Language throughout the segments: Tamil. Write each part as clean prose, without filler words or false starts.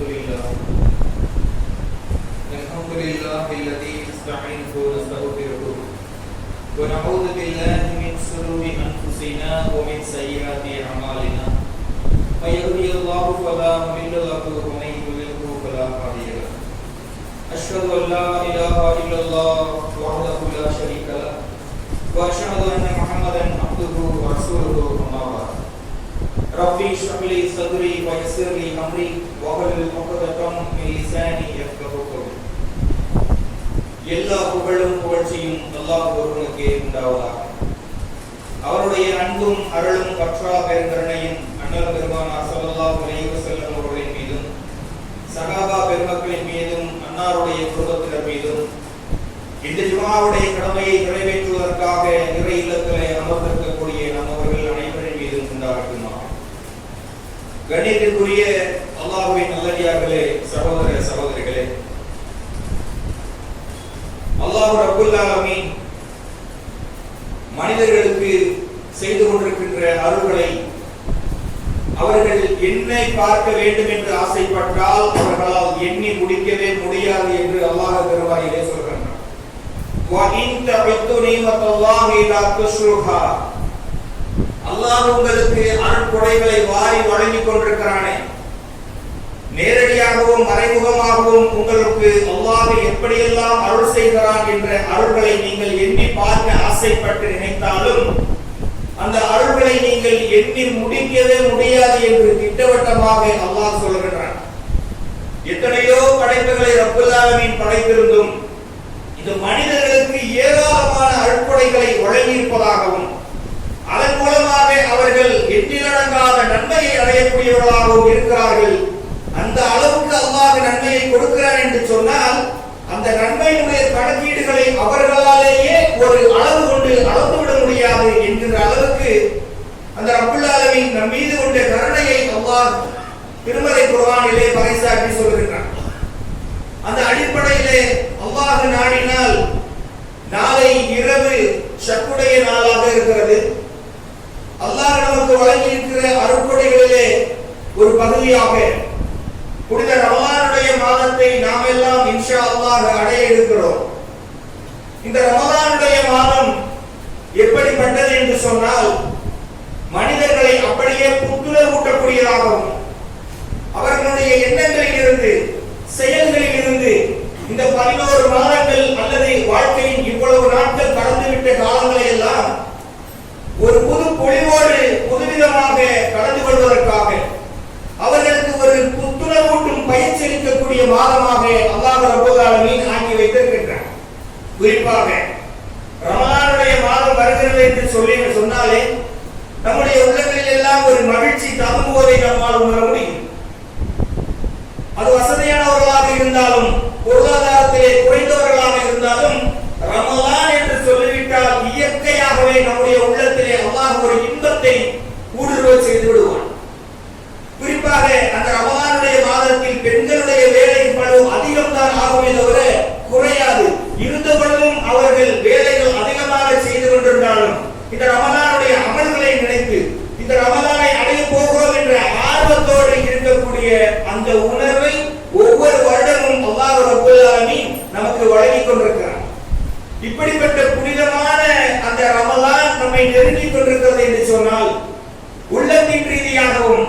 لله الذي نستعينه ونستغفره ونعوذ بالله من شرور أنفسنا ومن سيئات أعمالنا من يهده الله فلا مضل له ومن يضلل فلا هادي له أشهد أن لا إله إلا الله وحده لا شريك له وأشهد أن محمدا عبده ورسوله أما بعد ربي اشرح لي صدري ويسر لي أمري واحلل عقدة من لساني يفقهوا قولي. எல்லா புகழும் புகழ்ச்சியும் அல்லாஹ் ஒருவனுக்கே உண்டாவதாக. அவருடைய அன்பும் அருளும் பற்றா பெருங்கருணையும் அண்ணல் பெருமானார் ஸல்லல்லாஹு அலைஹி வஸல்லம் அவர்களின் மீதும் சஹாபா பெருமக்களின் மீதும் அன்னாருடைய குடும்பத்தினர் மீதும் இந்த ஜும்ஆவுடைய கடமையை நிறைவேற்றுவதற்காக இறை இல்லத்திலே அமர்ந்திருக்கக்கூடிய நம்மவர்கள் அனைவரின் மீதும் உண்டாகட்டுமா. கண்ணியத்திற்குரிய அல்லாஹ்வின் நல்லடியார்களே, சகோதர சகோதரிகளே, அல்லாஹ் ரப்புல் ஆலமீன் மனிதர்களுக்கு செய்து கொண்டிருக்கின்ற அருள்களை அவர்கள் என்னை பார்க்க வேண்டும் என்று ஆசைப்பட்டால் அவர்களால் எண்ணி முடிக்கவே முடியாது என்று அல்லாஹ் திருமறையிலே சொல்கிறார். வ இன் தஅத்து நிமத்தல்லாஹி லா துஷ்ருஹா. அல்லாஹ் உங்களுக்கு அருட்கொடைகளை வாரி வழங்கிக் கொண்டிருக்கிறானே, நேரடியாகவும் மறைமுகமாகவும் உங்களுக்கு அல்லாஹ் எப்படியெல்லாம் அருள் செய்கிறான் என்ற அருள்களை நீங்கள் எண்ணி பார்க்க ஆசைப்பட்டு நினைத்தாலும் அந்த அருள்களை நீங்கள் எண்ணி முடிக்கவே முடியாது என்று திட்டவட்டமாக அல்லாஹ் சொல்கிறான். எத்தனையோ படைப்புகளை ரப்புல் ஆலமீன் படைத்திருந்தும் இது மனிதர்களுக்கு ஏராளமான அருட்கொடைகளை வழங்கியிருப்பதாகவும் அதன் மூலமாக அவர்கள் எண்ணிலடங்காத நன்மையை அடையக்கூடியவர்களாகவும் இருக்கிறார்கள். அந்த அளவுக்கு அல்லாஹ் நன்மையை கொடுக்கிறார் என்று சொன்னால் அந்த நன்மையினுடைய கணக்கீடுகளை அவர்களாலேயே ஒரு அளவு கொண்டு அளந்துவிட முடியாது என்கிற அளவுக்கு அந்த ரப்புல் ஆலமீன் நம் மீது கொண்ட கருணையை அல்லாஹ் திருமறை குர்ஆனிலே பறைசாற்றி சொல்கிறான். அந்த அடிப்படையிலே அல்லாஹ் நாடினால் நாளை இரவு ஷக்குடைய நாளாக இருக்கிறது. அல்லாஹ் நமக்கு வழங்கி இருக்கிற அருட்கொடைகளிலே ஒரு பகுதியாக புனித ரமலானுடைய மாதத்தை நாம் எல்லாம் இன்ஷா அல்லாஹ் அடைய இருக்கிறோம். இந்த ரமலானுடைய மாதம் எப்படிப்பட்டது என்று சொன்னால் மனிதர்களை அப்படியே புத்துணர்வூட்டக்கூடியதாகவும் அவர்களுடைய எண்ணங்களில் இருந்து செயல்களில் இருந்து இந்த 11 மாதங்கள் அல்லது வாழ்க்கையின் இவ்வளவு நாட்கள் கடந்துவிட்ட காலங்களை எல்லாம் ஒரு புது பொலிவோடு புதுவிதமாக கடந்து கொள்வதற்காக அவர்களுக்கு ஒரு புத்துணர்வூட்டும் பயிற்சி அளிக்கக்கூடிய மாதமாக அல்லாஹ் ரப்பல் ஆலமீன் ஆக்கி வைத்திருக்கிறார். குறிப்பாக ரமலானுடைய மாதம் வருகிறது என்று சொன்னாலே நம்முடைய உள்ளங்களில் எல்லாம் ஒரு மகிழ்ச்சி ததும்புவதை நம்மால் உணர முடியும். அது வசதியானவர்களாக இருந்தாலும் பொருளாதாரத்திலே குறைந்தவர்களாக இருந்தாலும் ரமலான் என்று சொல்லிவிட்டால் இயற்கையாகவே நம்முடைய உள்ளத்திலே அல்லாஹ் ஒரு இன்பத்தை ஊடுருவ செய்து விடுவான். குறிப்பாக அந்த ரமலானுடைய மாதத்தில் பெண்களுடைய வேலை பளு அதிகம்தான் ஆகுமே தவிர குறையாது. இருந்த பொழுதும் அவர்கள் வேலைகள் அதிகமாக செய்து கொண்டிருந்தாலும் இந்த ரமலானுடைய அமல்களை நினைத்து இந்த ரமலானை அடைய போகிறோம் என்ற ஆர்வத்தோடு இருக்கக்கூடிய அந்த உணர்வை ஒவ்வொரு வருடமும் அல்லாஹ் ரப்பல் ஆலமீன் நமக்கு வழங்கிக் கொண்டிருக்கிறார். இப்படிப்பட்ட புனிதமான அந்த ரமலான் நம்மை நெருங்கிக் கொண்டிருக்கிறது என்று சொன்னால் உள்ளத்தின் ரீதியாகவும்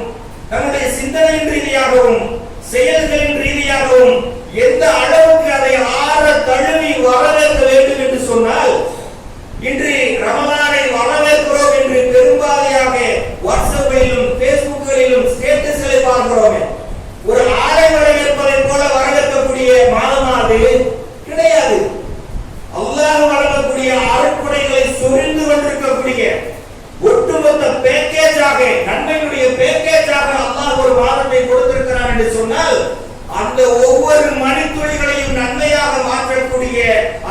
நம்முடைய சிந்தனையின் ரீதியாகவும் செயல்களின் ரீதியாகவும் எந்த அளவுக்கு அதை ஆற தழுவி வரவேற்க வேண்டும் என்று சொன்னால் இன்று ரமலானை வரவேற்கிறோம் என்று பெரும்பாலாக வாட்ஸ்அப்பிலும் பேஸ்புக்கிலும் ஸ்டேட்டஸ்களை பார்க்கிறோமே, ஒரு ஆடை வரவேற்பதை போல வரவேற்கக்கூடிய மாதமானது கிடையாது. அல்லாஹ் வழங்கக்கூடிய அருட்கொடைகளை சொரிந்து கொண்டிருக்கக்கூடிய ஒட்டுமொத்த பேக்கேஜாக நன்மையுடைய பேக்கேஜாக அல்லாஹ் ஒரு மாதத்தை கொடுத்திருக்கிறான் என்று சொன்னால் அந்த ஒவ்வொரு மணித்துளிகளையும் நன்மையாக மாற்றக்கூடிய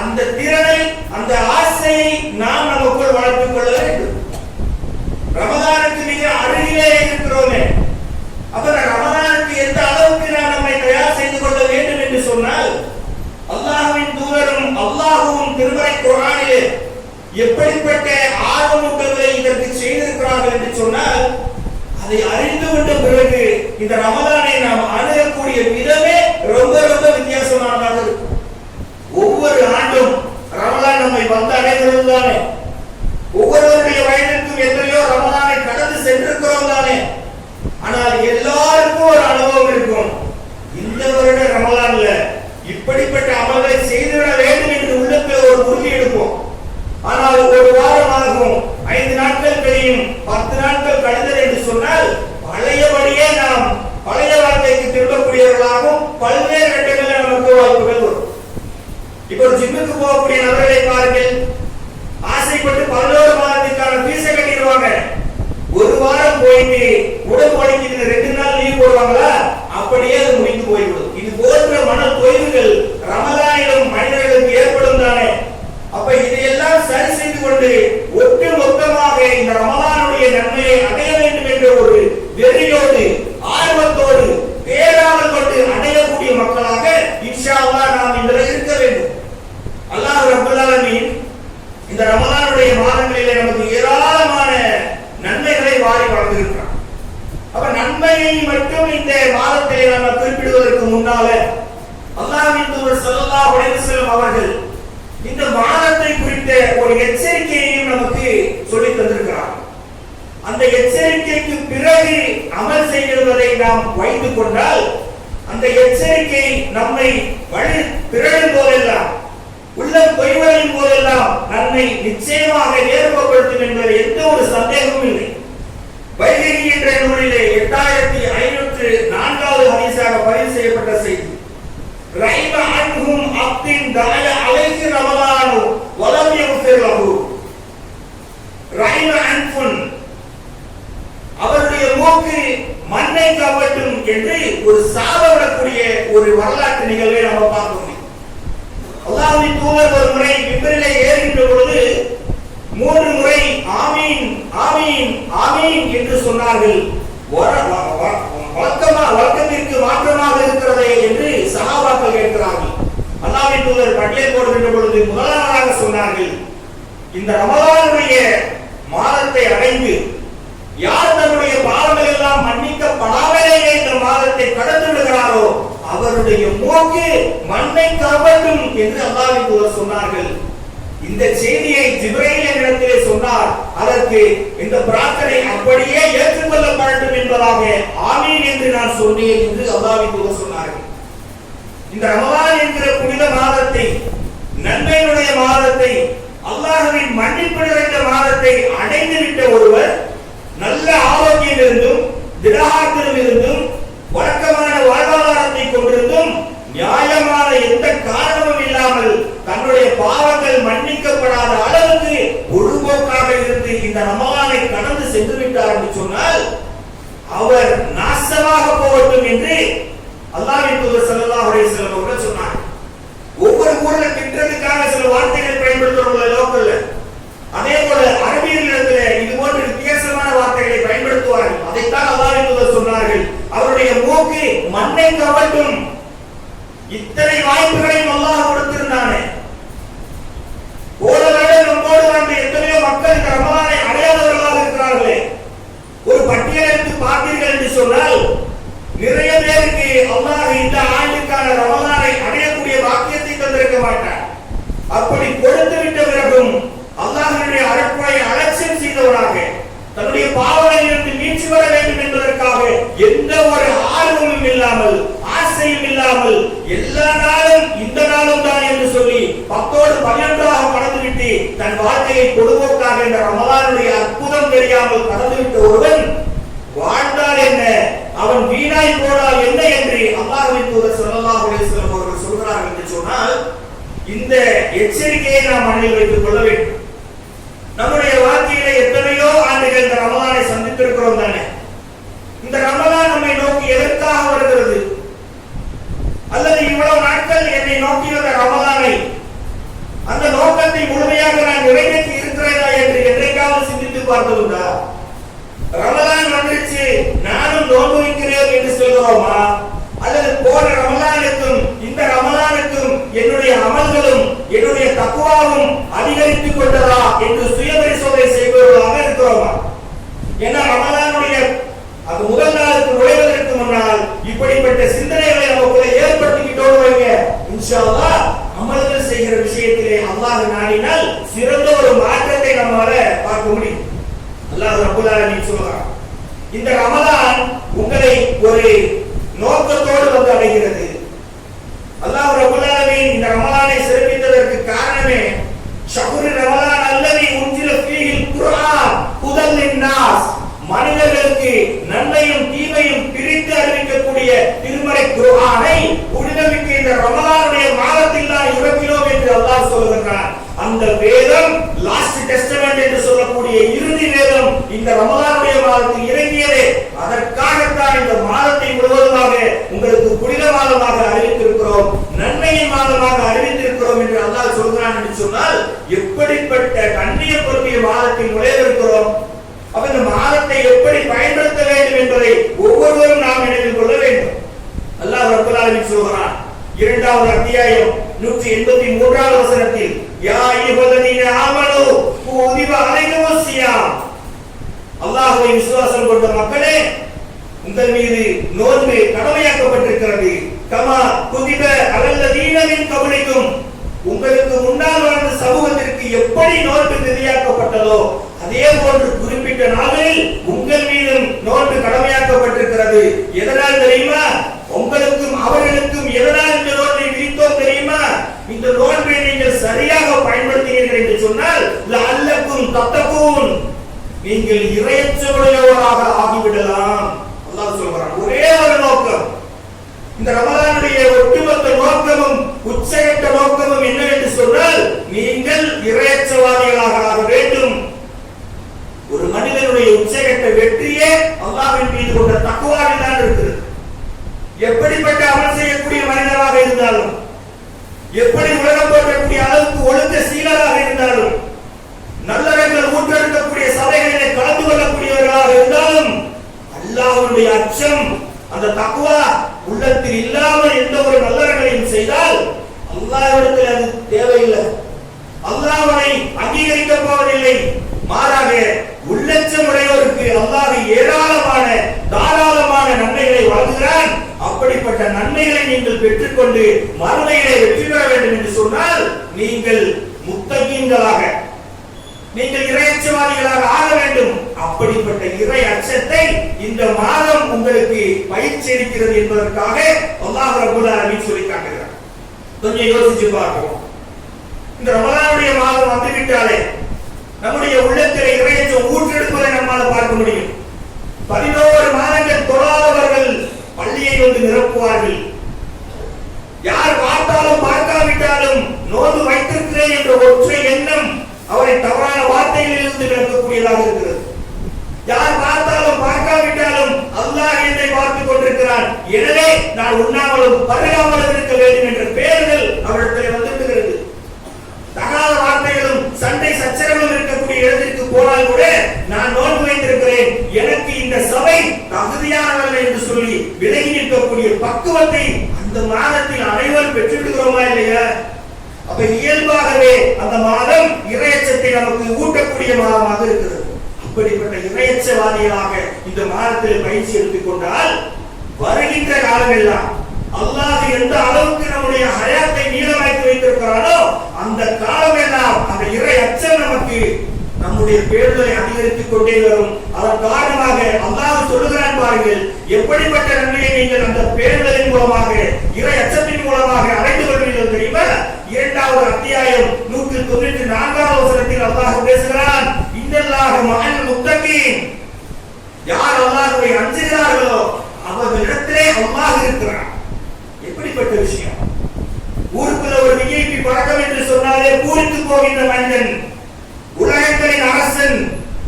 அந்த திறனை அந்த ஆசையை நாம் நமக்குள் வளர்த்துக் கொள்ள வேண்டும். ரமலானுக்கு மிக அருகிலே இருக்கிறோமே, அப்ப ரமலானுக்கு எந்த அளவுக்கு நாம் நம்மை தயார் செய்து கொள்ள வேண்டும் என்று சொன்னால் அல்லாஹ்வின் தூதரும் அல்லாஹ்வும் திருமறை குர்ஆனிலே எப்படிப்பட்ட ஆர்வமூட்டங்களை இதற்கு செய்திருக்கிறார்கள் என்று சொன்னால் அதை அறிந்து கொண்டு பிறகு இந்த ரமலானை நாம் அணுகக்கூடிய விதமே ரொம்ப ரொம்ப வித்தியாசமானதாக இருக்கும். ஒவ்வொரு ஆண்டும் ரமலான் நம்மை வந்து அடைகிறது தானே. ஒவ்வொருவருடைய வயதிற்கும் எத்தனையோ ரமலானை கடந்து சென்றிருக்கிறோம் தானே. ஆனால் எல்லாருக்கும் ஒரு அனுபவம் இருக்கும். இந்த வருட ரமலான்ல இப்படிப்பட்ட அமல்களை செய்துவிட வேண்டும் என்று உள்ளத்தில் ஒரு உறுதி எடுப்போம். ஆனால் ஒரு வாரம் ஆகும், 5 நாட்கள் கழியும், 10 நாட்கள் கடந்தது என்று சொன்னால் பழையபடியே நாம் பழைய வாழ்க்கைக்கு திரும்பக்கூடியவர்களாகவும் பல்வேறு கட்டங்களில் நமக்கு வாய்ப்புகள் வரும். இப்போ ஜிம்முக்கு போகக்கூடிய நபர்களை பாருங்கள். ஆசைப்பட்டு 11 மாதத்துக்கான ஃபீஸை கட்டிடுவாங்க. ஒரு வாரம் போயிட்டு உடம்பு வலிக்குது, 2 நாள் லீவ் போடுவாங்களா, அப்படியே அது முடிந்து போய்விடும். இது போன்ற மன தொய்வுகள் ரமலானிலும் மனிதர்களுக்கு ஏற்படும் தானே. அப்ப இதையெல்லாம் சரி செய்து கொண்டு ஒட்டு மொத்தமாக இந்த ரமலானுடைய நன்மையை அடைய வேண்டும் என்ற ஒரு வெறியோடு ஆர்வத்தோடு பேராவல் கொண்டு அடையக்கூடிய மக்களாக இன்ஷா அல்லாஹ் நாம் இதில் இருக்க வேண்டும். அல்லாஹ் ரப்பல் ஆலமீன் இந்த ரமலானுடைய மாதங்களிலே நமக்கு ஏராளமான நன்மைகளை வாரி வழங்கியிருக்கிறார். அப்ப நன்மையை மட்டும் இந்த மாதத்திலே நாம் குறிப்பிடுவதற்கு முன்னால அல்லாஹ்வின் தூதர் ஸல்லல்லாஹு அலைஹி வஸல்லம் அவர்கள் இந்த மாதத்தை குறித்த ஒரு எச்சரிக்கையையும் நமக்கு சொல்லித் தந்திருக்கிறார். அந்த எச்சரிக்கைக்கு பிறகு அமல் செய்வதை நாம் வைத்துக் கொண்டால் அந்த எச்சரிக்கை நம்மை வழி பிறழும் போதெல்லாம், உள்ளம் பொய்வழியும் போதெல்லாம் நன்மை நிச்சயமாக ஏற்படுத்தும் என்பதில் எந்த ஒரு சந்தேகமும் இல்லை. வைகரி என்ற நூலிலே 8504வது ஹதீஸாக பதிவு செய்யப்பட்ட செய்தி. ரைம அன்ஹும் அப்தின் தஅல அலைஹி ரமலானு வலம் யக்ஃபிர் லஹு. ரைம அன்ஃபுன், அவருடைய மூக்கு மண்ணை கவட்டும் என்று ஒரு சாபவிடக்கூடிய ஒரு வரலாற்று நிகழ்வை நம்ம பார்க்கிறோம். அல்லாஹ்வின் தூதர் ஒரு முறை மிம்பரிலே ஏறுகின்ற பொழுது 3 முறை ஆமீன் ஆமீன் ஆமீன் என்று சொன்னார்கள். வழக்கத்திற்கு மாற்றமாக இருக்கிறதே என்று சஹாபாக்கள் கேட்கிறார்கள். அல்லாஹ்வின் தூதர் பட்டியல் போடுகின்ற பொழுது முதலாவதாக சொன்னார்கள், இந்த ரமலானுடைய மாதத்தை அடைந்து யார் தன்னுடைய பாவங்கள் எல்லாம் மன்னிக்கப்படாமலேயே இந்த மாதத்தை கடந்து விடுகிறாரோ அவருடைய மூக்கு மண்ணை கவட்டும் என்று அல்லாஹ்வின் தூதர் சொன்னார்கள். இந்த செய்தியை ஜிப்ரீல் என்னிடத்திலே சொன்னார். அதற்கு இந்த பிரார்த்தனை அப்படியே ஏற்றுக்கொள்ளப்படட்டும் என்பதாக ஆமீன் என்று நான் சொன்னேன் என்று அல்லாஹ்வின் தூதர் சொன்னார்கள். இந்த ரமலான் என்கிற புனித மாதத்தை, நன்மையுடைய மாதத்தை, அல்லாஹ்வின் மன்னிப்பு நிறைந்த மாதத்தை அடைந்துவிட்ட ஒருவர் நல்ல ஆரோக்கியம் இருந்தும் திடகாத்திரம் இருந்தும் வழக்கமான வாழ்வாதாரத்தை கொண்டிருந்தும் நியாயமான எந்த காரணமும் இல்லாமல் தன்னுடைய பாவங்கள் மன்னிக்கப்படாத அளவுக்கு ஒழுங்கோக்காக இருந்து இந்த ரமலானை கடந்து சென்று விட்டார் என்று சொன்னால் அவர் நாசமாக போகட்டும் என்று அல்லாஹ்வின் தூதர் ஸல்லல்லாஹு அலைஹி வஸல்லம் அவர்கள் சொன்னார். ஒவ்வொரு ஊர்ல திட்டத்துக்காக சில வார்த்தைகள் பயன்படுத்துறவங்க லோக்கல்ல, அதே போல அரபியர்களிடத்திலே இது போன்ற வித்தியாசமான வார்த்தைகளை பயன்படுத்துவார்கள். அதைத்தான் அல்லாஹ்வின் தூதர் சொன்னார்கள், அவருடைய மூக்கு மண்ணை கவட்டும். இத்தனை வாய்ப்புகளையும் அல்லாஹ் கொடுத்திருந்தானே. போன வருடம் நம்மோடு வாழ்ந்த எத்தனையோ மக்கள் இந்த ரமலானை அடையாதவர்களாக இருக்கிறார்களே. ஒரு பட்டியல் எடுத்து பார்த்தீர்கள் என்று சொன்னால் நிறைய பேருக்கு அல்லாஹ் இந்த ஆண்டுக்கான ரமலானை அடையக்கூடிய வாக்கியத்தை தந்திருக்க மாட்டார். அப்படி கொடுத்து விட்ட பிறகும் அல்லாஹ்வுடைய அருட்கொடை அலட்சியம் செய்தவராக தன்னுடைய பாவங்களிலிருந்து மீட்சி வர வேண்டும் என்பதற்காக எந்த ஒரு ஆர்வமும் இல்லாமல் ஆசையும் இல்லாமல் எல்லா நாளும் இந்த நாளும் தான் என்று சொல்லி 10ஓடு 12ஆக கடந்துவிட்டு தன் வாழ்க்கையை பொதுவோக்காக இந்த ரமலானுடைய அற்புதம் தெரியாமல் கடந்துவிட்ட ஒருவன் வாழ்ந்தால் என்ன, அவன் வீணாய் போனால் என்ன என்று அல்லாஹ்வின் தூதர் ஸல்லல்லாஹு அலைஹி வஸல்லம் அவர்கள் சொல்கிறார்கள் என்று சொன்னால் இந்த எச்சரிக்கையை நாம் மனதில் வைத்துக் கொள்ள வேண்டும். நம்முடைய வாழ்க்கையிலே எத்தனையோ ஆண்டுகள் இந்த ரமலானை சந்தித்திருக்கிறோம் தானே. இந்த ரமலான் நம்மை நோக்கி எதற்காக வருகிறது, அல்லது இவ்வளவு நாட்கள் என்னை நோக்கி வந்த ரமலானை அந்த நோக்கத்தை முழுமையாக நான் நிறைவேற்றி இருக்கிறேனா என்று என்றைக்காவது சிந்தித்து பார்த்ததுண்டா? ரமலான் வந்துருச்சு நானும் நோன்பு வைக்கிறேன் என்று சொல்கிறோமா, அல்லது போன ரமலானுக்கும் இந்த ரமலானுக்கும் என்னுடைய அமல்களும் என்னுடைய தக்வாவும் அதிகரித்துக் கொண்டதா என்று சுயபரிசோதனை செய்பவர்களாக இருக்கிறோமா? ஏன்னா ரமலானுடைய அது முதல் நாளுக்கு உங்களை ஒரு நோக்கத்தோடு வந்து அடைகிறது. அல்லாஹ் ரப்பல் ஆலமீன் இந்த ரமலானை சிறப்பித்ததற்கு காரணமே ஷஹ்ரு ரமலான் அல்லதி உன்சில ஃபீஹில் குர்ஆன் ஹுதல் லின்னாஸ், மனிதர்களுக்கு நன்மையும் தீமையும் பிரித்து அறிவிக்கக்கூடிய திருமறை குர்ஆனை புனிதமிக்க இந்த ரமலானுடைய மாதத்தில் தான் இறக்கினோம் என்று அல்லாஹ் சொல்கிறான். அந்த வேதம் லாஸ்ட் டெஸ்டமென்ட் என்று சொல்லக்கூடிய இறுதி வேதம் இந்த ரமலானுடைய மாதத்தில் இறங்கியதே. அதற்காகத்தான் இந்த மாதத்தை முழுவதுமாக உங்களுக்கு புனித மாதமாக அறிவித்திருக்கிறோம், நன்மையின் மாதமாக அறிவித்திருக்கிறோம் என்று அல்லாஹ் சொல்கிறான் என்று சொன்னால் எப்படிப்பட்ட கண்ணியப்படுத்திய மாதத்தில் நுழைந்திருக்கிறோம். அப்ப இந்த மாதத்தை எப்படி பயன்படுத்த வேண்டும் என்பதை ஒவ்வொருவரும் நாம் நினைவில் கொள்ள வேண்டும். அல்லாஹ் ரப்பல் ஆலமீன் சொல்கிறான் இரண்டாவது அத்தியாயம் 183வது வசனத்தில், யா அய்யுஹல்லதீன ஆமனூ குதிப அலைக்குமுஸ் ஸியாம், அல்லாஹ்வை விசுவாசம் கொண்ட மக்களே உங்கள் மீது நோன்பு கடமையாக்கப்பட்டிருக்கிறது. கமா குதிப அலல்லதீன மின் கப்லிக்கும், உங்களுக்கு முன்னால் வாழ்ந்த சமூகத்திற்கு எப்படி நோன்பு விதியாக்கப்பட்டதோ அதே போன்று குறிப்பிட்ட நாளில் உங்கள் மீதும் நோன்பு கடமையாக்கப்பட்டிருக்கிறது. எதனால் தெரியுமா? உங்களுக்கும் அவர்களுக்கும் எதனால் இந்த நோன்பை விதித்தோம் தெரியுமா? இந்த நோன்பை நீங்கள் சரியாக பயன்படுத்தினீர்கள் என்று சொன்னால் லஅல்லக்கும் தத்தகூன், நீங்கள் இறையச்சமுடையவராக ஆகிவிடலாம். அல்லாஹ் சொல்றான். ஒரே ஒரு நோக்கம், இந்த ரமலானுடைய ஒட்டுமொத்த நோக்கமும் உச்சகட்ட நோக்கமும் என்னவென்று சொன்னால் நீங்கள் இறையச்சவாதிகளாக ஆக வேண்டும். ஒரு மனிதனுடைய உச்சகட்ட வெற்றியே அல்லாஹ்வின் மீது கொண்ட தக்வாவில் தான் இருக்கிறது. எப்படிப்பட்ட அமல் செய்யக்கூடிய மனிதராக இருந்தாலும், எப்படி உலகம் போற்றக்கூடிய அளவுக்கு ஒழுக்க சீலராக இருந்தாலும், நல்லவர்கள் ஊற்றெடுக்கக்கூடிய சபைகளிலே கலந்து கொள்ளக்கூடியவர்களாக இருந்தாலும், அல்லாஹ்வுடைய அச்சம் அந்த தக்வா உள்ளத்தில் இல்லாமல் எந்த ஒரு நல்லவர்களையும் செய்தால் அல்லாஹ்விடத்தில் அது தேவையில்லை, அல்லாஹ் அவனை அங்கீகரிக்க போவதில்லை. மாறாக உள்ளச்சம் உடையோருக்கு அல்லாஹ் ஏராளமான தாராளமான நன்மைகளை வழங்குகிறான். அப்படிப்பட்ட நன்மைகளை நீங்கள் பெற்றுக்கொண்டு மறுமையிலே வெற்றி பெற வேண்டும் என்று சொன்னால் நீங்கள் முத்தகீன்களாக, நீங்கள் இறையச்சவாதிகளாக ஆக வேண்டும். அப்படிப்பட்ட இறை அச்சத்தை இந்த மாதம் உங்களுக்கு பயிற்சி அளிக்கிறது என்பதற்காக அல்லாஹ் ரப்பல் ஆலமீன் சொல்லி காட்டுகிறார். கொஞ்சம் யோசிச்சு பார்ப்போம். இந்த ரமலானுடைய மாதம் வந்துவிட்டாலே நம்முடைய உள்ளத்தில் இறையச்சம் ஊற்றெடுப்பதை நம்மால் பார்க்க முடியும். 11 மாதங்கள் தொழாதவர்கள் பள்ளியை வந்து நிரப்புவார்கள். யார் பார்த்தாலும் பார்க்காவிட்டாலும் நோன்பு வைத்திருக்கிறேன் என்ற ஒற்றை எண்ணம் அவரை தவறான வார்த்தைகளிலிருந்து விலக்கக்கூடியதாக இருக்கிறது. யார் பார்த்தாலும் பார்க்காவிட்டாலும் அல்லாஹ் என்னை பார்த்துக் கொண்டிருக்கிறான், எனவே நான் உண்ணாமலும் பருகாமலும் இருக்க வேண்டும் என்ற பெயர்கள் அவரிடத்தில் வந்துவிடுகிறது. தகாத வார்த்தைகளும் சண்டை சச்சரவும் இருக்கக்கூடிய இடத்திற்கு போனால் கூட நான் நோன்பு வைத்திருக்கிறேன், எனக்கு இந்த சபை தகுதியானவர்கள் என்று சொல்லி விலகி நிற்கக்கூடிய பக்குவத்தை அந்த மாதத்தில் அனைவரும் பெற்றுவிடுகிறோமா இல்லையா? அப்ப இயல்பாகவே அந்த மாதம் இறையச்சத்தை நமக்கு ஊட்டக்கூடிய மாதமாக இருக்கிறது. அப்படிப்பட்ட இறையச்சவாதிகளாக இந்த மாதத்தில் பயிற்சி எடுத்துக் கொண்டால் வருகின்ற காலமெல்லாம் அல்லாஹ் எந்த அளவுக்கு நம்முடைய ஹயாத்தை நீளமாக்கி வைத்திருக்கிறானோ அந்த காலமெல்லாம் அந்த இறை அச்சம் நமக்கு நம்முடைய பேருதலை அதிகரித்துக் கொண்டே வரும். அதன் காரணமாக அல்லாஹ் சொல்லுகிறான் பாருங்கள், எப்படிப்பட்ட நன்மையை நீங்கள் அந்த பேருதலின் மூலமாக இறை அச்சத்தின் மூலமாக அடைந்து கொள்வீர்கள் தெரியுமா? 2வது அத்தியாயம் 194வது வசனத்தில் அல்லாஹ் பேசுகிறான், இன்னல்லாஹ மஅல் முத்தகீன், யார் அல்லாஹ்வை அஞ்சுகிறார்களோ அவர்களிடத்திலே அல்லாஹ் இருக்கிறான். எப்படிப்பட்ட விஷயம்! ஊருக்குள்ள ஒரு விஐபி பழக்கம் என்று சொன்னாலே பூரித்து போகின்ற மனிதன், உலகங்களின் அரசன்,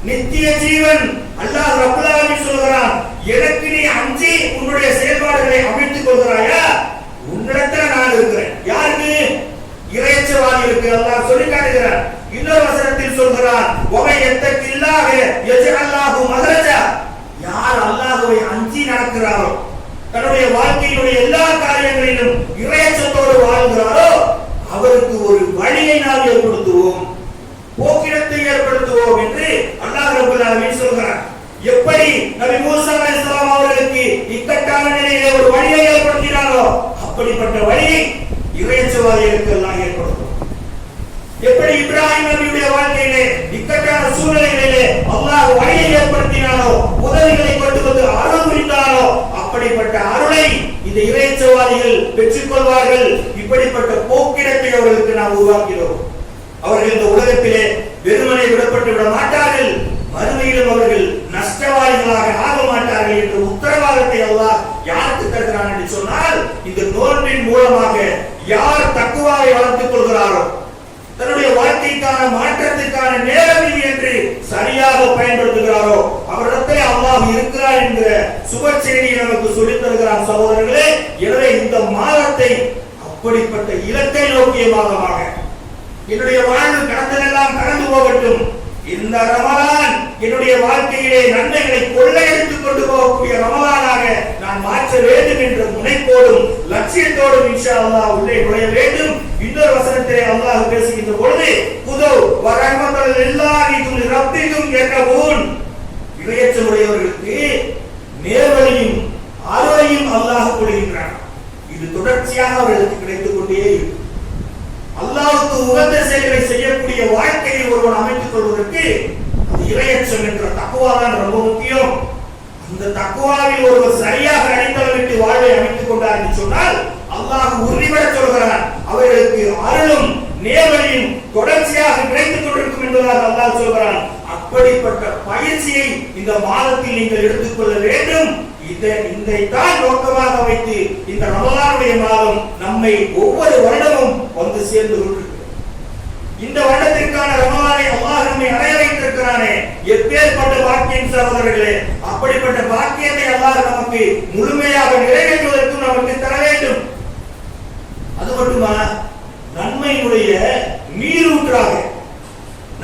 நித்திய ஜீவன் அல்லாஹ் ரப்பல் ஆலமீன் சொல்கிறான், எனக்கு நீ அஞ்சி உன்னுடைய செயல்பாடுகளை அமைத்துக் கொள்கிறாயா? உன்னிடத்தில் நான் இருக்கிறேன். யாருக்கு? இறையச்சவாதிகளுக்கு அல்லாஹ் சொல்லி காட்டுகிறான். இன்னொரு வசனத்தில் சொல்கிறான், வமை யத்தகில்லாஹ யஜ்அல்லாஹு மஹ்ரஜா, யார் அல்லாஹ்வை அஞ்சி நடக்கிறாரோ, தன்னுடைய வாழ்க்கையினுடைய எல்லா காரியங்களிலும் இறையச்சத்தோடு வாழ்கிறாரோ அவருக்கு ஒரு வழியை நாம் ஏற்படுத்துவோம், போக்கிடத்தை ஏற்படுத்துவோம் என்று அல்லாஹ் ரப்பல் ஆலமீன் சொல்கிறார். எப்படி நபி மூசா அலைஹிஸ்ஸலாம் அவர்களுக்கு இக்கட்டான நிலையிலே ஒரு வழியை ஏற்படுத்தினாரோ அப்படிப்பட்ட வழியை இறையச்சவாதிகளுக்கு அல்லாஹ் ஏற்படுத்தும். எப்படி இப்ராஹிம் நபியுடைய வாழ்க்கையிலே இக்கட்டான சூழ்நிலைகளிலே அல்லாஹ் வழியை ஏற்படுத்தினாரோ, உதவிகளை கொண்டு வந்து அருள் புரிந்தாரோ நஷ்டவாளிகள் பெற்றுக் கொள்வார்கள். இப்படிப்பட்ட போக்கிடத்தை அவர்களுக்கு நாம் உருவாக்கிறோம். அவர்கள் இந்த உலகத்திலே வெறுமனை விடப்பட்டு விட மாட்டார்கள், மறுமையிலும் அவர்கள் நஷ்டவாளிகளாக ஆக மாட்டார்கள் என்ற உத்தரவாதத்தை அல்லாஹ் யாருக்கு தருகிறான் என்று சொன்னால், இந்த நோன்பின் மூலமாக யார் தக்குவாவை வளர்த்துக் கொள்கிறாரோ, தன்னுடைய வாழ்க்கைக்கான மாற்றத்திற்கான நேரம் இது என்று சரியாக பயன்படுத்துகிறாரோ, அவரிடத்தை அல்லாஹ் இருக்கிறார் என்கிற சுப செய்தியை நமக்கு சொல்லித் தருகிறார் சகோதரர்களே. எனவே இந்த மாதத்தை அப்படிப்பட்ட இலக்கை நோக்கிய மாதமாக, என்னுடைய வாழ்வு கடந்ததெல்லாம் கடந்து போகட்டும், இந்த ரமலான் என்னுடைய வாழ்க்கையிலே நன்மைகளை கொள்ளையடித்துக் கொண்டு போகக்கூடிய ரமலானாக நான் மாற்ற வேண்டும் என்ற முனைப்போடும் லட்சியத்தோடும் இன்ஷா அல்லாஹ் உள்ளே நுழைய வேண்டும். இன்னொரு வசனத்திலே அல்லாஹ் பேசுகின்ற பொழுது, குதவ் வரஹ்மத்துல் லில்லாஹி ரப்பிக்கும் யகபூன், இறையச்சமுடையவர்களுக்கு நேர்வழியும் அருளையும் அல்லாஹ் கொடுக்கின்றான். இது தொடர்ச்சியாக அவர்களுக்கு கிடைத்துக் கொண்டே இருக்கும். அல்லாஹ்வுக்கு உகந்த செயல்களை செய்யக்கூடிய வாழ்க்கையை ஒருவன் அமைத்துக் கொள்வதற்கு அது இறையச்சம் என்ற தக்வா தான் ரொம்ப முக்கியம். அந்த தக்வாவில் ஒருவர் சரியாக அடித்தளமிட்டு வாழ்வை அமைத்துக் கொண்டார் என்று சொன்னால் அல்லாஹ் உறுதிபட சொல்கிறான், அவர்களுக்கு அருளும் நேர்வழியும் தொடர்ச்சியாக கிடைத்துக் கொண்டிருக்கும் என்பதாக அல்லாஹ் சொல்கிறான். அப்படிப்பட்ட பயிற்சியை இந்த மாதத்தில் நீங்கள் எடுத்துக்கொள்ள வேண்டும். இதைத்தான் நோக்கமாக வைத்து இந்த ரமலானுடைய மாதம் நம்மை ஒவ்வொரு வருடமும் வந்து சேர்ந்து கொண்டிருக்கிறது. இந்த வருடத்திற்கான ரமலானை அல்லாஹ் நம்மை அடைய வைத்திருக்கிறானே, எப்பேற்பட்ட பாக்கியம் சகோதரர்களே! அப்படிப்பட்ட பாக்கியத்தை அல்லாஹ் நமக்கு முழுமையாக நிறைவேற்றுவதற்கும் நமக்கு தர வேண்டும். அது மட்டுமா, நன்மையினுடைய நீரூற்றாக,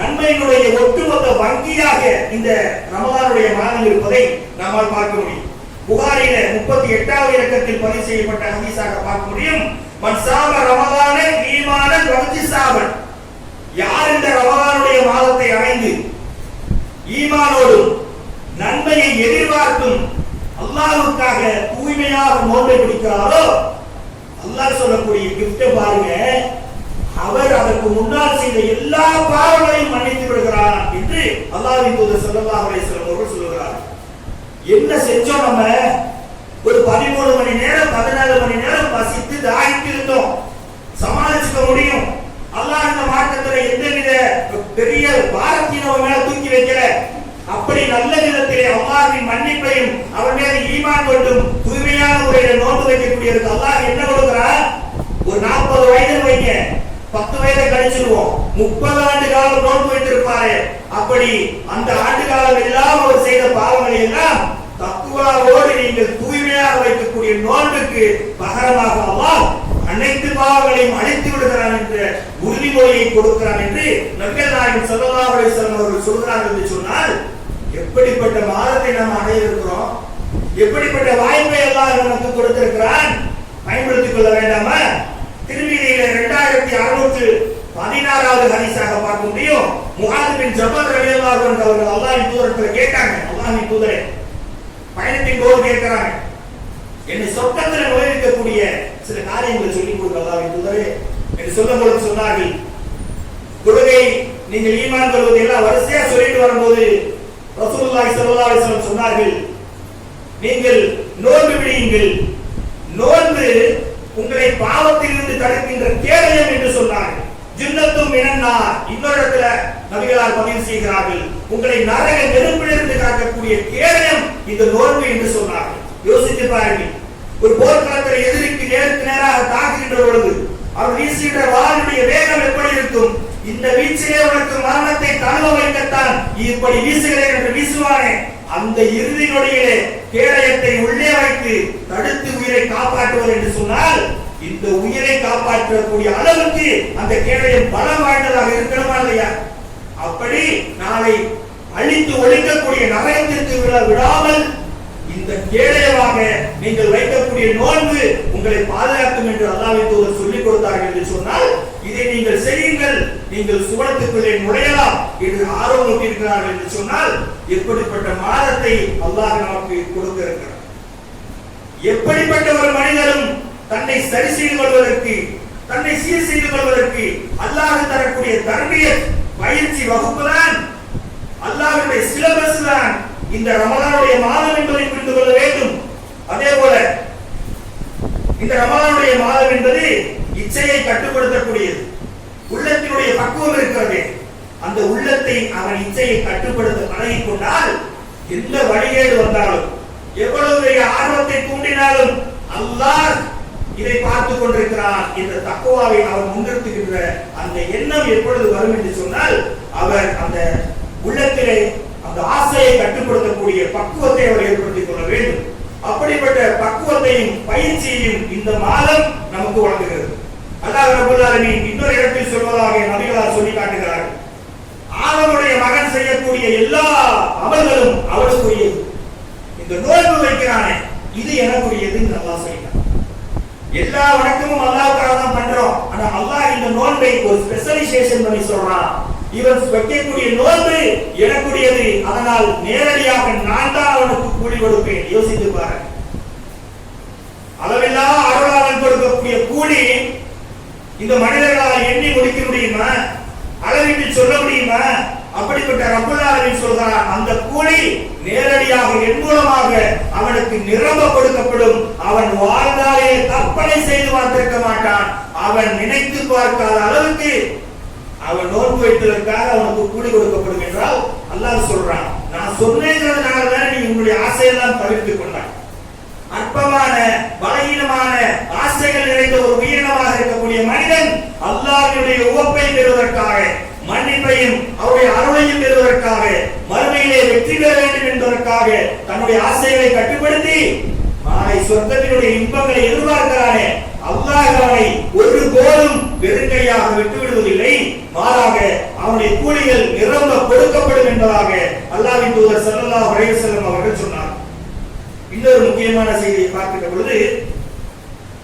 நன்மையினுடைய ஒட்டுமொத்த வங்கியாக இந்த ரமலானுடைய மாதம் இருப்பதை நம்மால் பார்க்க முடியும். புகாரில 38வது இலக்கத்தில் பதிவு செய்யப்பட்ட ஹதீஸாக பார்க்க முடியும். மன் சாம ரமலான ஈமானன் வஹ்திசாபன், யார் இந்த ரமலானுடைய மாதத்தை அடைந்து ஈமானோடும் நன்மையை எதிர்பார்த்தும் அல்லாஹ்வுக்காக தூய்மையாக நோன்பை பிடிக்கிறாரோ, அல்லாஹ் சொல்லக்கூடிய கிஃப்ட் பாருங்க, அவர் அதற்கு முன்னால் செய்த எல்லா பாவங்களையும் மன்னித்து விடுகிறார் என்று அல்லாஹ்வின் தூதர் ஸல்லல்லாஹு அலைஹி வஸல்லம் அவர்கள் சொல்கிறார். என்ன செஞ்சோம்? நம்ம ஒரு 13 மணி நேரம் 14 மணி நேரம் பசித்து தாகித்து இருந்தோம், சமாளிச்சுக்க முடியும். அல்லாஹ் இந்த மாற்றத்துல எந்தவித பெரிய பாரத்தையும் நம்ம மேல தூக்கி வைக்கல. அப்படி நல்ல விதத்திலே அல்லாஹ்வின் மன்னிப்பையும் அவர் மீது ஈமான் கொண்டும் தூய்மையான முறையில் நோன்பு வைக்கக்கூடியதுக்கு அல்லாஹ் என்ன கொடுக்கிறார்? ஒரு 40 வயது வைங்க, 10 வயதை கழிச்சிருவோம், 30 ஆண்டு காலம் நோன்பு வைத்திருப்பாரு. அப்படி அந்த ஆண்டு காலம் எல்லாம் அவர் செய்த பாவங்களை எல்லாம் தக்வாவோடு நீங்கள் தூய்மையாக வைக்கக்கூடிய நோன்புக்கு பகரமாக அல்லாஹ் அனைத்து பாவங்களையும் அழித்து விடுகிறான் என்ற உறுதிமொழியை கொடுக்கிறான் என்று நபிகள் நாயகம் ஸல்லல்லாஹு அலைஹி வஸல்லம் அவர்கள் சொல்கிறார்கள் என்று சொன்னால், எப்படிப்பட்ட மாதத்தை நாம் அடைய இருக்கிறோம், எப்படிப்பட்ட வாய்ப்பை அல்லாஹ் நமக்கு கொடுத்திருக்கிறான், பயன்படுத்திக் கொள்ள வேண்டாமா? திருமீதியில 2616வது ஹதீஸாக பார்க்க முடியும். முஆத் பின் ஜபல் ரலியல்லாஹு அன்ஹு அவர்கள் அல்லாஹ்வின் தூதரிடத்தில் கேட்டாங்க, அல்லாஹ்வின் தூதரே, பயணத்தின் போது கேட்கிறாங்க, என்னை சொர்க்கத்தில் நுழைவிக்கக்கூடிய சில காரியங்களை சொல்லிக் கொடுக்க அல்லாஹ்வின் தூதரே என்று சொல்லும்போது சொன்னார்கள், தொழுகை நீங்கள் ஈமான் கொள்வது எல்லாம் வரிசையா சொல்லிட்டு வரும்போது ரசூலுல்லாஹி ஸல்லல்லாஹு அலைஹி வஸல்லம் சொன்னார்கள், நீங்கள் நோன்பு பிடியுங்கள், நோன்பு உங்களை பாவத்திலிருந்து தடுக்கின்ற கேடயம் என்று சொன்னார்கள். ஜின்னத்தும் மினன்னார், இன்னொரு இடத்துல நபிகளார் பதிவு செய்கிறார்கள், உங்களை நரக நெருப்பிலிருந்து காக்கக்கூடிய கேடயம் இந்த நோன்பு என்று சொன்னார்கள். யோசித்து பாருங்கள், ஒரு போர்க்களத்தில் எதிரிக்கு நேருக்கு நேராக தாக்குகின்ற பொழுது அவர் வீசுகின்ற வாளுடைய வேகம் எப்படி இருக்கும்? இந்த வீச்சிலே உனக்கு மரணத்தை தழுவ வைக்கத்தான் இப்படி வீசுகிறேன் என்று வீசுவானே, அந்த இறுதி நொடியிலே கேடயத்தை உள்ளே வைத்து தடுத்து உயிரை காப்பாற்றுவது என்று சொன்னால், இந்த உயிரை காப்பாற்றக்கூடிய அளவுக்கு அந்த கேடயம் பலம் வாய்ந்ததாக இருக்கணுமா இல்லையா? அப்படி நாளை அழித்து ஒழிக்கக்கூடிய நரகத்திற்கு விடாமல் இந்த கேடயமாக நீங்கள் வைக்கக்கூடிய நோன்பு உங்களை பாதுகாக்கும் என்று அல்லாஹ்வின் தூதர் சொல்லிக் கொடுத்தார்கள் என்று சொன்னால், இதை நீங்கள் செய்யுங்கள், நீங்கள் சுவனத்துக்குள்ளே நுழையலாம் என்று ஆர்வம் ஊட்டியிருக்கிறார்கள் என்று சொன்னால், எப்படிப்பட்ட மாதத்தை அல்லாஹ் நமக்கு கொடுக்க இருக்கிறார். எப்படிப்பட்ட ஒரு மனிதரும் தன்னை சரி செய்து கொள்வதற்கு, தன்னை சீர் செய்து கொள்வதற்கு அல்லாஹ் தரக்கூடிய தர்பியத் பயிற்சி வகுப்பு தான், அல்லாஹ்வுடைய சிலபஸ் தான் இந்த ரமலானுடைய மாதம் என்பதை புரிந்து கொள்ள வேண்டும். அதே போல இந்த இந்த ரமலானுடைய மாதம் என்பது இச்சையை கட்டுப்படுத்தக்கூடியது. உள்ளத்தினுடைய பக்குவம் இருக்கிறது. அந்த உள்ளத்தை அவன் இச்சையை கட்டுப்படுத்த பழகிக் கொண்டால் எந்த வழிகேடு வந்தாலும் எவ்வளவு பெரிய ஆர்வத்தை தூண்டினாலும் அல்லாஹ் இதை பார்த்துக் கொண்டிருக்கிறான் என்ற தக்குவாவை அவர் முன்னிறுத்துகின்ற அந்த எண்ணம் எப்பொழுது வரும் என்று சொன்னால் அவர் அந்த உள்ளத்திலே அந்த ஆசையை கட்டுப்படுத்தக்கூடிய பக்குவத்தை அவர் ஏற்படுத்திக் கொள்ள வேண்டும். அப்படிப்பட்ட பக்குவத்தையும் பயிற்சியையும் இந்த மாதம் நமக்கு வழங்குகிறது. அல்லாஹ் ரப்பல் ஆலமீன் இன்னொரு இடத்தில் சொல்வதாக நபிகளார் சொல்லி காட்டுகிறார்கள், ஆதமுடைய மகன் செய்யக்கூடிய எல்லா அமல்களும் அவனுக்குரியது. இந்த நோன்பு வைக்கிறானே இது எனக்குரியது அல்லாஹ் சொல்லிட்டான். எல்லா வணக்கமும் அல்லாஹ்வுக்காக தான் பண்றோம். ஆனா அல்லாஹ் இந்த நோன்பை ஒரு ஸ்பெஷலைசேஷன் பண்ணி சொல்றான். இவன் வைக்கக்கூடிய நோன்பு எனக்குரியது, அதனால் நேரடியாக நான் தான் அவனுக்கு கூலி கொடுப்பேன். யோசித்து பாருங்க, அளவில்லா அருளாளன் கொடுக்கக்கூடிய கூலி இந்த மனிதர்களால் எண்ணி முடிக்க முடியுமா? அளவிட்டு சொல்ல முடியுமா? அப்படிப்பட்ட ரப்பல் ஆலமீன் சொல்கிறான், அந்த கூலி நேரடியாக என் மூலமாக அவனுக்கு நிரம்ப கொடுக்கப்படும். அவன் வாழ்ந்தாலே கற்பனை செய்து பார்த்திருக்க மாட்டான். அவன் நினைத்து பார்க்காத அளவுக்கு அவன் நோன்பு வைத்ததற்காக அவனுக்கு கூலி கொடுக்கப்படும் என்றால் அல்லாஹ் சொல்றான், நான் சொன்னேங்கிறதுனால தான் நீ உன்னுடைய ஆசையெல்லாம் தவிர்த்துக் கொண்டாய். அற்பமான பலகீனமான ஆசைகள் நிறைந்த ஒரு உயிரினமாக இருக்கக்கூடிய மனிதன் அல்லாஹ்வுடைய உவப்பை பெறுவதற்காக, மன்னிப்பையும் அவருடைய அருளையும் பெறுவதற்காக, மறுமையிலே வெற்றி பெற வேண்டும் என்பதற்காக தன்னுடைய ஆசைகளை கட்டுப்படுத்தி நாளை சொர்க்கத்தினுடைய இன்பங்களை எதிர்பார்க்கிறானே, அல்லாஹ் அவனை ஒருபோதும் வெறுங்கையாக விட்டுவிடுவதில்லை. மாறாக அவனுடைய கூலிகள் நிரம்ப கொடுக்கப்படும் என்பதாக அல்லாஹ்வின் தூதர் ஸல்லல்லாஹு அலைஹி வஸல்லம் அவர்கள் சொன்னார். இன்னொரு முக்கியமான செய்தியை பார்க்கின்ற பொழுது,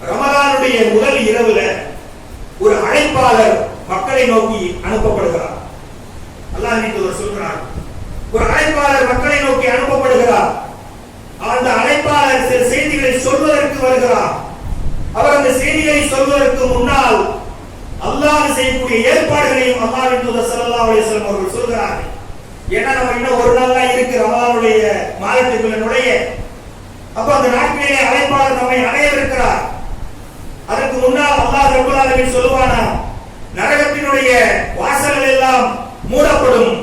ரமலானுடைய முதல் இரவுல ஒரு அழைப்பாளர் மக்களை நோக்கி அனுப்பப்படுகிறார். அல்லாஹ்வின் தூதர் சொல்கிறார், ஒரு அழைப்பாளர் மக்களை நோக்கி அனுப்பப்படுகிறார். அந்த அழைப்பாளர் சில செய்திகளை சொல்வதற்கு வருகிறார். அவர் அந்த செய்திகளை சொல்வதற்கு முன்னால் அல்லாஹ் செய்யக்கூடிய ஏற்பாடுகளையும் அல்லாஹ்வின் தூதர் ஸல்லல்லாஹு அலைஹி வஸல்லம் அவர்கள் சொல்கிறார்கள். ஏன்னா நம்ம இன்னும் ஒரு நாள் தான் இருக்கு ரமலானுடைய மாதத்துக்குள்ள நுழைய. அப்ப அந்த நாட்களிலே அழைப்பாளர் நம்மை அடையவிருக்கிறார். அதற்கு முன்னால் அல்லாஹ் ரப்பல் ஆலமீன் சொல்லுவானா, நரகத்தினுடைய வாசல்கள் எல்லாம் மூடப்படும்,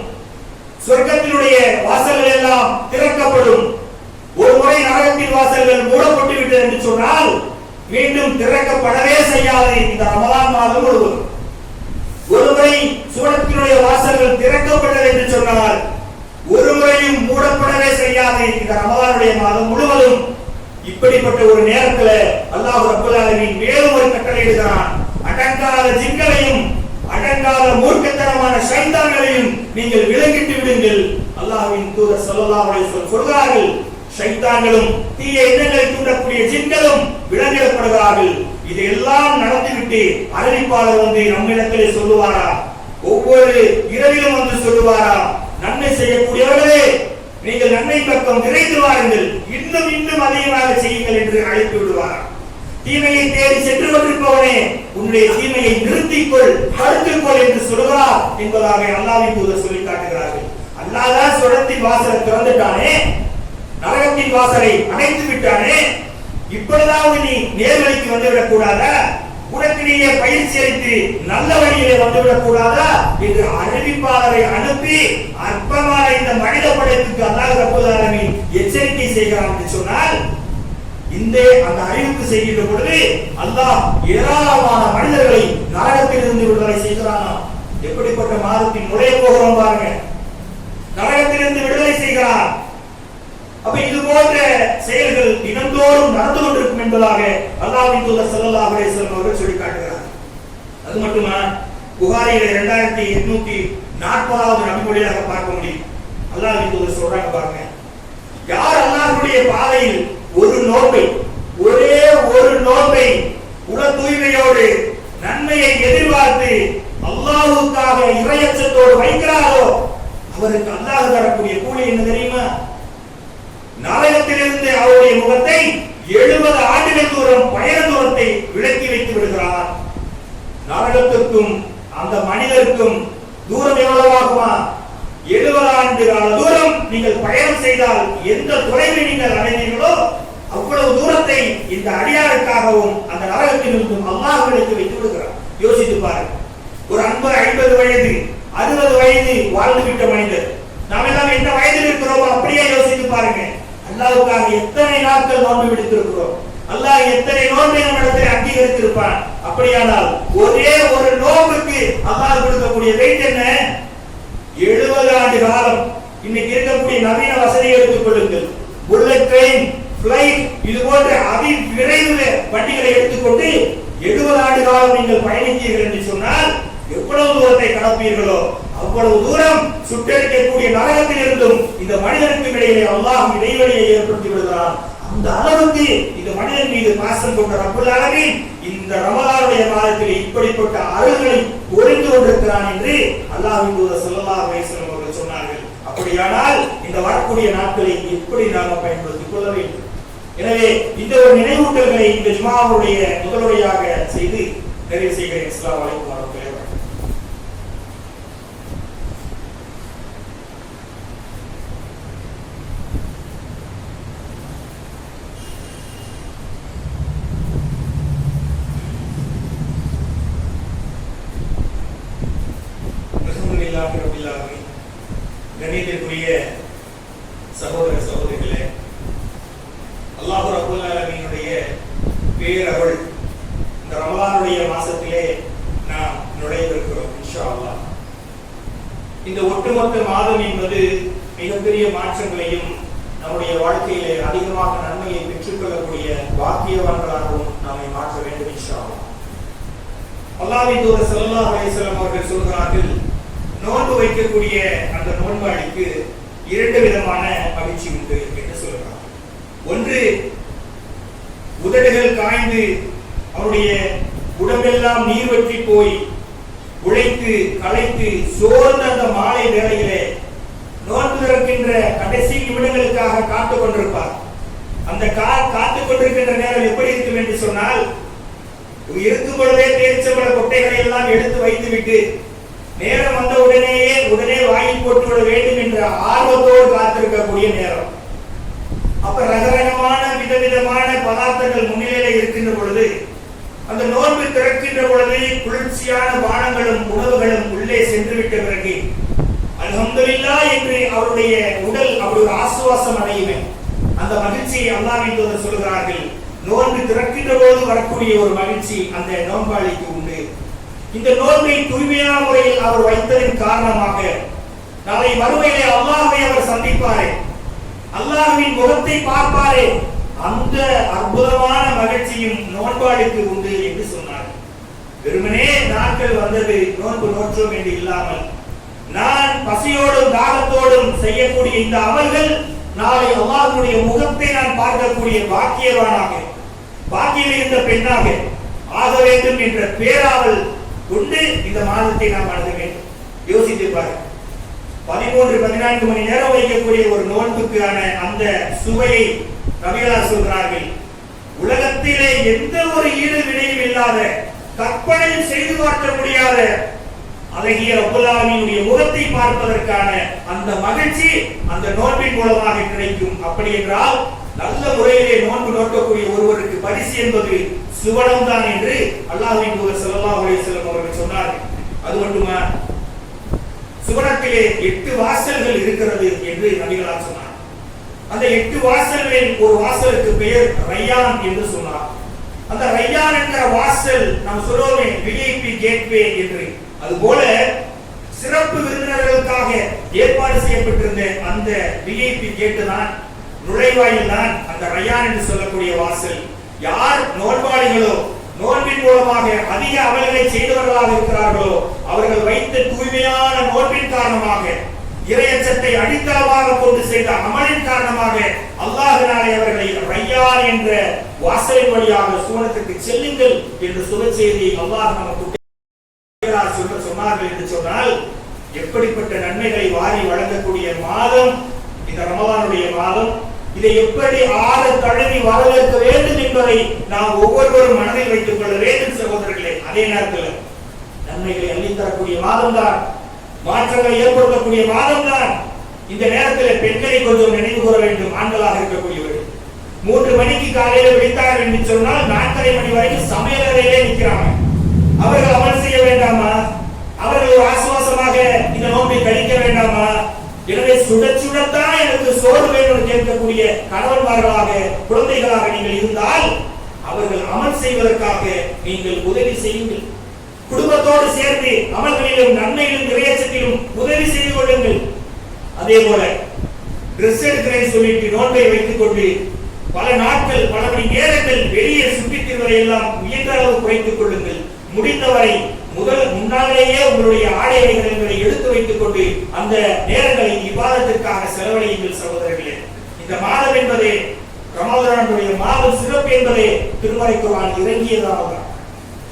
சொர்க்கத்தினுடைய வாசல்கள் எல்லாம் திறக்கப்படும். ஒரு முறை நரகத்தின் வாசல்கள் மூடப்பட்டு விட்டது என்று சொன்னால் மீண்டும் திறக்கப்படவே செய்யாது இந்த ரமலான் மாதம் முழுவதும். ஒருமுறை சுவனத்தினுடைய வாசல்கள் திறக்கப்பட்டது என்று சொன்னால் ஒரு முறையும் மூடப்படவே செய்யாது இந்த ரமலானுடைய மாதம் முழுவதும். இப்படிப்பட்ட ஒரு நேரத்தில் அல்லாஹ் ரப்பல் ஆலமீன் மேலும் ஒரு கட்டளையிடுகிறான், அடங்காத ஜின்களையும் அடங்காத மூர்க்கத்தனமான ஷைத்தான்களையும் நீங்கள் விலங்கிட்டு விடுங்கள். அல்லாஹ்வின் தூதர் ஸல்லல்லாஹு அலைஹி வஸல்லம் சொல்கிறார்கள், ஷைத்தான்களும் தீய எண்ணங்களை தூண்டக்கூடிய ஜின்களும் விலங்கிடப்படுகிறார்கள். இதையெல்லாம் நடத்திவிட்டு அறிவிப்பாளர் வந்து நம்மிடத்திலே சொல்லுவாரா, ஒவ்வொரு இரவிலும் வந்து சொல்லுவாரா, நன்மை செய்யக்கூடியவர்களே நீங்கள் நன்மை பக்கம் விரைந்து வாருங்கள், இன்னும் இன்னும் அதிகமாக செய்யுங்கள் என்று அழைத்து விடுவாரா. தீமையை தேடி சென்று கொண்டிருப்பவனே உன்னுடைய தீமையை நிறுத்திக்கொள், தடுத்துக்கொள் என்று சொல்கிறார் என்பதாக அல்லாஹ்வின் தூதர் சொல்லி காட்டுகிறார்கள். அல்லாஹ் தான் சொர்க்கத்தின் வாசலை திறந்துட்டானே, நரகத்தின் வாசலை அடைத்து விட்டானே, இப்பொழுதாவது நீ நேர்வழிக்கு வந்துவிடக் கூடாதா, உனக்கு நீயே பயிற்சி அளித்து நல்ல வழியிலே வந்துவிடக் கூடாதா என்று அறிவிப்பாளரை அனுப்பி அற்பமான இந்த மனித படைப்புக்கு அல்லாஹ் ரப்பல் ஆலமீன் எச்சரிக்கை செய்கிறான் என்று சொன்னால், இந்த அந்த அறிவிப்பு செய்கின்ற பொழுது அல்லாஹ் ஏராளமான மனிதர்களை நரகத்திலிருந்து விடுதலை செய்கிறான். எப்படிப்பட்ட மாதத்தின் நுழைய போகிறோம் பாருங்க, நரகத்திலிருந்து விடுதலை செய்கிறான். அப்ப இது போன்ற செயல்கள் தினந்தோறும் நடந்து கொண்டிருக்கும் என்பதாக அல்லாஹ்வின் தூதர் ஸல்லல்லாஹு அலைஹி வஸல்லம் அவர்கள் சொல்லி காட்டுகிறார். அது மட்டுமா, புகாரியிலே 2840வது நபிமொழியாக பார்க்க முடியும். அல்லாஹ்வின் தூதர் சொல்றாங்க பாருங்க, யார் அல்லாஹ்வுடைய பாதையில் ஒரு நோன்பை, ஒரே ஒரு நோன்பை உல தூய்மையோடு நன்மையை எதிர்பார்த்து அல்லாஹ்வுக்காக இறையச்சத்தோடு வைக்கிறாரோ அவருக்கு அல்லாஹ் தரக்கூடிய கூலி என்ன தெரியுமா? நரகத்திலிருந்து அவருடைய முகத்தை 70 ஆண்டுகள் தூரம் பயண தூரத்தை விலக்கி வைத்து விடுகிறார். நரகத்திற்கும் அந்த மனிதருக்கும் தூரம் எவ்வளவாகுமா? 70 ஆண்டு கால தூரம் நீங்கள் பயணம் செய்தால் எந்த தொலைவை நீங்கள் அடைவீர்களோ அவ்வளவு தூரத்தை இந்த அடியாருக்காகவும் அந்த நரகத்தில் இருந்தும் அல்லாஹ்விடத்தில் வைத்து விடுகிறார். யோசித்து பாருங்கள். ஒரு 50 வயது 60 வயது வாழ்ந்துவிட்ட மனிதர், நாம் எல்லாம் எந்த வயதில் இருக்கிறோமோ அப்படியே யோசித்து பாருங்க. அல்லாஹ்வுக்காக எத்தனை நாட்கள் நோன்பு விடுத்திருக்கிறோம், அல்லாஹ் எத்தனை நோன்பை நம்மிடத்தில் அங்கீகரித்திருப்பான். அப்படியானால் ஒரே ஒரு நோன்புக்கு அல்லாஹ் கொடுக்கக்கூடிய வெயிட் என்ன? 70 ஆண்டு காலம். இன்னைக்கு இருக்கக்கூடிய நவீன வசதியை எடுத்துக் கொள்ளுங்கள். புல்லட் ட்ரெயின், பிளைட், இது போன்ற அதி விரைவு வண்டிகளை எடுத்துக்கொண்டு 70 ஆண்டு காலம் நீங்கள் பயணித்தீர்கள் என்று சொன்னால் எவ்வளவு தூரத்தை கடப்பீர்களோ அவ்வளவு தூரம் சுட்டெரிக்கக்கூடிய நரகத்தில் இருந்தும் இந்த மனிதனுக்கு இடையிலே அல்லாஹ் இடைவெளியை ஏற்படுத்தி விடுகிறான். அந்த அளவுக்கு இந்த மனிதன் மீது பாசம் கொண்ட ரப்பல் ஆலமீன் இந்த ரமலானுடைய மாதத்தில் இப்படிப்பட்ட அருள்களை பொழிந்து கொண்டிருக்கிறான் என்று அல்லாஹ்வின் தூதர் ஸல்லல்லாஹு அலைஹி வஸல்லம் அவர்கள் சொன்னார்கள். அப்படியானால் இந்த வரக்கூடிய நாட்களை எப்படி நாம் பயன்படுத்திக் கொள்ள வேண்டும்? எனவே இந்த ஒரு நினைவூட்டல்களை இந்த ஜும்ஆவுடைய முதலுரையாக செய்து நிறைவு செய்கிறேன். அஸ்ஸலாமு அலைக்கும் வரஹ்மத்துல்லாஹி வபரகாத்துஹு. அல்ஹம்துலில்லாஹி ரப்பில் ஆலமீன். கண்ணியத்திற்குரிய சகோதர சகோதரிகளே, அல்லாஹ் ரப்பல் ஆலமீனுடைய பேரருள் இந்த ரமலானுடைய மாசத்திலே நாம் நுழைந்திருக்கிறோம் இன்ஷா அல்லாஹ். இந்த ஒட்டுமொத்த மாதம் என்பது மிகப்பெரிய மாற்றங்களையும் நம்முடைய வாழ்க்கையிலே அதிகமாக நன்மையை பெற்றுக்கொள்ளக்கூடிய பாக்கியவான்களாகவும் நம்மை மாற்ற வேண்டும் இன்ஷா அல்லாஹ். அல்லாஹ்வின் தூதர் ஸல்லல்லாஹு அலைஹி வஸல்லம் அவர்கள் சொல்கிறார்கள், நோன்பு வைக்கக்கூடிய அந்த நோன்பாளிக்கு 2 விதமான மகிழ்ச்சி உண்டு என்று சொல்கிறார். ஒன்று, உதடுகள் காய்ந்து அவருடைய உடம்பெல்லாம் நீர் வற்றி போய் உழைத்து களைத்து சோர்ந்த அந்த மாலை வேளையிலே நோன்பு திறக்கின்ற கடைசி நிமிடங்களுக்காக காத்துக் கொண்டிருப்பார். அந்த காத்துக் கொண்டிருக்கின்ற நேரம் எப்படி இருக்கும் என்று சொன்னால், இருக்கும் பொழுதே பேரிச்சம்பழ கொட்டைகளை எல்லாம் எடுத்து வைத்துவிட்டு நேரம் வந்த உடனே வாயில் போட்டு விட வேண்டும் என்ற ஆர்வத்தோடு காத்திருக்கக்கூடிய நேரம். அப்ப ரகரகமான விதவிதமான பதார்த்தங்கள் முன்னிலையில இருக்கின்ற பொழுது, அந்த நோன்பு திறக்கின்ற பொழுது குளிர்ச்சியான பானங்களும் உணவுகளும் உள்ளே சென்று விட்ட பிறகு அல்ஹம்துலில்லாஹ் என்று அவருடைய உடல் அப்படி ஒரு ஆசுவாசம் அடையுமே. அந்த மகிழ்ச்சியை அல்லாஹ்வின் தூதர் சொல்கிறார்கள், நோன்பு திறக்கின்ற போது வரக்கூடிய ஒரு மகிழ்ச்சி அந்த நோன்பாளிக்கு உண்டு. இந்த நோன்பை தூய்மையான முறையில் அவர் வைத்ததின் காரணமாக நாளை மறுமையிலே அல்லாஹ்வை அவர் சந்திப்பாரே, அல்லாஹ்வின் முகத்தை பார்ப்பாரே, அந்த அற்புதமான மகிழ்ச்சியும் நோன்பாளிக்கு உண்டு என்று சொன்னார். வெறுமனே நாட்கள் வந்தது நோன்பு நோற்றோம் என்று இல்லாமல், நான் பசியோடும் தாகத்தோடும் செய்யக்கூடிய இந்த அமல்கள் நாளை அல்லாஹ்வுடைய முகத்தை நான் பார்க்கக்கூடிய பாக்கியவானாக, பாக்கியம் இருந்த பெண்ணாக ஆக வேண்டும் என்ற பேராவல் கொண்டு இந்த மாதத்தை நாம் அணுக வேண்டும். யோசித்து பாருங்கள். 13-14 மணி நேரம் வைக்கக்கூடிய ஒரு நோன்புக்கான அந்த சுவையை நபிகளார் சொல்கிறார்கள். உலகத்திலே எந்த ஒரு ஈடு வினையும் இல்லாத, கற்பனையும் செய்து பார்க்க முடியாத அழகிய ரப்பல் ஆலமீனுடைய முகத்தை பார்ப்பதற்கான அந்த மகிழ்ச்சி அந்த நோன்பின் மூலமாக கிடைக்கும். அப்படி என்றால் நல்ல முறையிலே நோன்பு நோக்கக்கூடிய ஒருவருக்கு பரிசு என்பது சுவனம் தான் என்று அல்லாஹ்வின் தூதர் ஸல்லல்லாஹு அலைஹி வஸல்லம் அவர்கள் சொன்னார்கள். அது மட்டுமா, சுவனத்திலே 8 வாசல்கள் இருக்கிறது என்று நபிகளார் சொன்னார். அந்த 8 வாசல்களில் ஒரு வாசலுக்கு பெயர் ரையான் என்று சொன்னார். அந்த ரையான் என்ற வாசல் நாம் சொல்லுவோமே விஐபி கேட்வே என்று, அதுபோல சிறப்பு விருந்தினர்களுக்காக ஏற்பாடு செய்யப்பட்டிருந்த அந்த விஐபி கேட்டு தான், நுழைவாயில் தான் அந்த ரையான் என்று சொல்லக்கூடிய வாசல். யார் நோன்பாளிகளோ, நோன்பின் மூலமாக அதிக அமல்களை செய்தவர்களாக இருக்கிறார்களோ, அவர்கள் வைத்த தூய்மையான நோன்பின் காரணமாக, இறையச்சத்தை அடித்தளமாக கொண்டு செய்த அமலின் காரணமாக அல்லாஹ்வினாலே அவர்களை ரையான் என்ற வாசலின் வழியாக சுவனத்துக்கு செல்லுங்கள் என்று சுப செய்தி அல்லாஹ் நமக்கு சொன்னார்கள் என்று சொன்னால், எப்படிப்பட்ட நன்மைகளை வாரி வழங்கக்கூடிய மாதம் இந்த ரமலானுடைய மாதம். இதை எப்படி ஆற தழுவி வரவேற்க வேண்டும் என்பதை நாம் ஒவ்வொருவரும் மனதில் வைத்துக் கொள்ள வேண்டும் சகோதரர்களே. அதே நேரத்தில் நன்மைகளை அள்ளித்தரக்கூடிய மாதம் தான், மாற்றங்களை ஏற்படுத்தக்கூடிய மாதம் தான். இந்த நேரத்தில் பெண்களை கொஞ்சம் நினைவு கூற வேண்டும். ஆண்களாக இருக்கக்கூடியவர்கள் 3 மணிக்கு காலையில விழித்தார்கள் என்று சொன்னால் 4:30 மணி வரைக்கும் சமையல் அறையிலே நிற்கிறாங்க. அவர்கள் அமல் செய்ய வேண்டாமா? அவர்கள் ஒரு ஆசுவாசமாக இந்த நோன்பை கழிக்க வேண்டாமா? எனவே சுடச்சுடத்தான் எனக்கு சோறு வேண்டும் கேட்கக்கூடிய கணவன்மார்களாக குழந்தைகளாக நீங்கள் இருந்தால் அவர்கள் அமல் செய்வதற்காக நீங்கள் உதவி செய்யுங்கள். குடும்பத்தோடு சேர்ந்து அமல்களிலும் நன்மையிலும் இறையச்சத்திலும் உதவி செய்து கொள்ளுங்கள். அதே போல ட்ரெஸ் எடுக்கிறேன் சொல்லிட்டு நோன்பை வைத்துக் கொண்டு பல நாட்கள் பல மணி நேரங்கள் வெளியே சுற்றித் திரிவதை எல்லாம் முயன்ற அளவு குறைத்துக் கொள்ளுங்கள். முடிந்தவரை முன்னாலேயே உங்களுடைய ஆடைகள் என்பதை எடுத்து வைத்துக் கொண்டு அந்த நேரங்களை இபாதத்திற்காக செலவழியுங்கள் சகோதரர்களே. இந்த மாதம் என்பதே ரமலானுடைய மாதம் சிறப்பு என்பதே திருமறை குர்ஆன் இறங்கியதால்.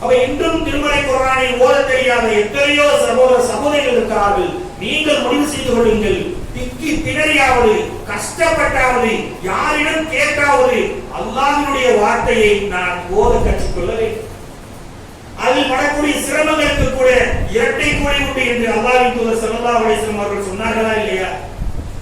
அவை இன்றும் திருமறை குர்ஆனில் ஓத தெரியாத எத்தனையோ சகோதர சகோதரிகள் இருக்கிறார்கள். நீங்கள் முடிவு செய்து கொள்ளுங்கள். திக்கி திணறியாவது கஷ்டப்பட்டாவது யாரிடம் கேட்டாவது அல்லாஹ்வுடைய வார்த்தையை நான் ஓத கற்றுக்கொள்ள வேண்டும். அதில் படக்கூடிய சிரமங்களுக்கு கூட இரட்டை கூலி உண்டு என்று அல்லாஹ்வின் தூதர் ஸல்லல்லாஹு அலைஹி வஸல்லம் அவர்கள் சொன்னார்களா இல்லையா?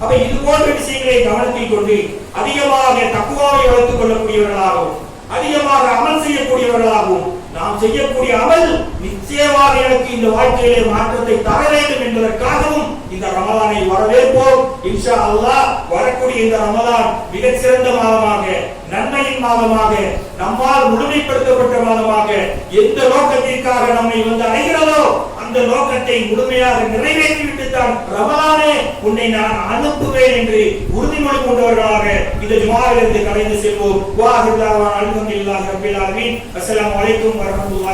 அப்ப இது போன்ற விஷயங்களை கவனத்தில் கொண்டு அதிகமாக தக்வாவை வளர்த்துக் கொள்ளக்கூடியவர்களாகவும் அதிகமாக அமல் செய்யக்கூடியவர்களாகவும் நாம் செய்யக்கூடிய அமல் நிச்சயமாக எனக்கு இந்த வாழ்க்கையிலே மாற்றத்தை தர வேண்டும் என்பதற்காகவும் இந்த ரமலானை வரவேற்போம். இன்ஷா அல்லாஹ் வரக்கூடிய இந்த ரமலான் மிகச்சிறந்த மாதமாக நன்மையின் மாதமாக நம்மால் முழுமைப்படுத்தப்பட்ட மாதமாக எந்த நோக்கத்திற்காக நம்மை வந்து அடைகிறதோ அந்த நோக்கத்தை முழுமையாக நிறைவேற்றிவிட்டு தான் ரமலானே உன்னை நான் அனுப்புவேன் என்று உறுதிமொழி கொண்டவர்களாக இந்த ஜுமாவிலிருந்து கலைந்து செல்வோம். அஸ்ஸலாமு அலைக்கும் வரஹ்மத்துல்லாஹி